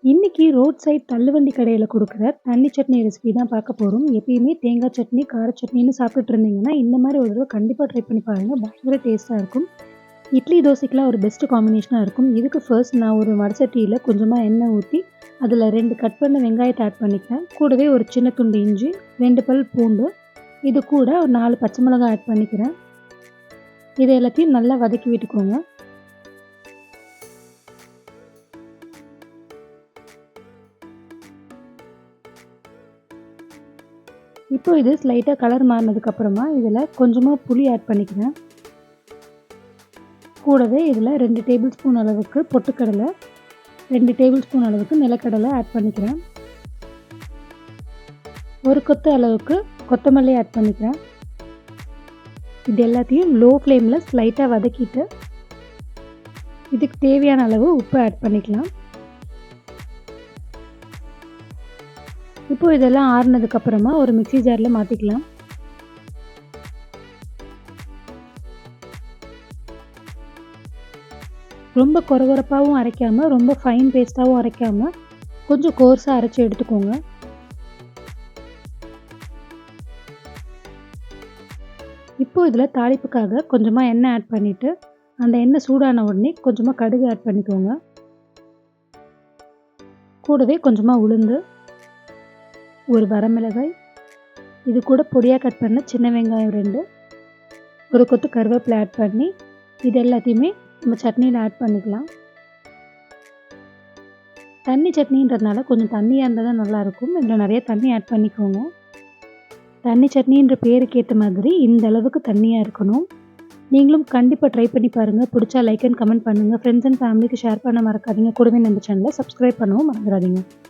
இன்னைக்கு road side தள்ளுவண்டி கடையில குடுக்குற தண்ணி சட்னி ரெசிபி தான் பார்க்க போறோம். எப்பயுமே தேங்காய் சட்னி, கார சட்னின்னு சாப்பிட்டுட்டு இருந்தீங்கன்னா, இந்த மாரி ஒரு தடவ கண்டிப்பா ட்ரை பண்ணி பாருங்க. பயங்கர டேஸ்ட்டா இருக்கும். இட்லி, தோசைக்கெல்லாம் ஒரு பெஸ்ட் காம்பினேஷனா இருக்கும். இதுக்கு ஃபர்ஸ்ட் நான் ஒரு வடசட்டியில கொஞ்சமா எண்ணெய் ஊத்தி, அதில 2 கட் பண்ண வெங்காயத்த ஆட் பண்ணிக்கிறேன். கூடவே ஒரு சின்ன துண்டு இஞ்சி, 2 பல் பூண்டு, இது கூட ஒரு 4 பச்சை மிளகாய் ஆட் பண்ணிக்கிறேன். இது எல்லாத்தையும் நல்லா வதக்கி விட்டுக்கோங்க. இப்போ இது ஸ்லைட்டா கலர் மாறினதுக்கப்புறமா இதில கொஞ்சமா புளி ஆட் பண்ணிக்கிறேன். கூடவே இதில 2 டேபிள் ஸ்பூன் அளவுக்கு பொட்டுக்கடலை, 2 டேபிள் ஸ்பூன் அளவுக்கு நிலக்கடலை ஆட் பண்ணிக்கிறேன். ஒரு கொத்து அளவுக்கு கொத்தமல்லி ஆட் பண்ணிக்கிறேன். இது எல்லாத்தையும் லோ ஃப்ளேமில் ஸ்லைட்டாக வதக்கிட்டு இதுக்கு தேவையான அளவு உப்பு ஆட் பண்ணிக்கலாம். இப்போ இதெல்லாம் ஆறுனதுக்கப்புறமா ஒரு மிக்ஸி ஜாரில் மாற்றிக்கலாம். ரொம்ப கொரகொரப்பாகவும் அரைக்காமல், ரொம்ப ஃபைன் பேஸ்ட்டாகவும் அரைக்காமல், கொஞ்சம் கோர்ஸாக அரைச்சி எடுத்துக்கோங்க. இப்போ இதில் தாளிப்புக்காக கொஞ்சமாக எண்ணெய் ஆட் பண்ணிவிட்டு, அந்த எண்ணெய் சூடான உடனே கொஞ்சமாக கடுகு ஆட் பண்ணிக்கோங்க. கூடவே கொஞ்சமாக உளுந்து, ஒரு வரமிளகாய், இது கூட பொடியாக கட் பண்ண சின்ன வெங்காயம் 2, ஒரு கொத்து கருவேப்பிலை ஆட் பண்ணி இது எல்லாத்தையுமே நம்ம சட்னியில் ஆட் பண்ணிக்கலாம். தண்ணி சட்னின்றதுனால கொஞ்சம் தண்ணியாக இருந்தால் தான் நல்லாயிருக்கும். இதில் நிறைய தண்ணி ஆட் பண்ணிக்கோங்க. தண்ணி சட்னின்ற பேருக்கு ஏற்ற மாதிரி இந்த அளவுக்கு தண்ணியாக இருக்கணும். நீங்களும் கண்டிப்பாக ட்ரை பண்ணி பாருங்கள். பிடிச்சா லைக் அண்ட் கமெண்ட் பண்ணுங்கள். ஃப்ரெண்ட்ஸ் அண்ட் ஃபேமிலிக்கு ஷேர் பண்ண மறக்காதீங்க. கூடவே நம்ம சேனலை சப்ஸ்கிரைப் பண்ணவும் மறந்துடாதீங்க.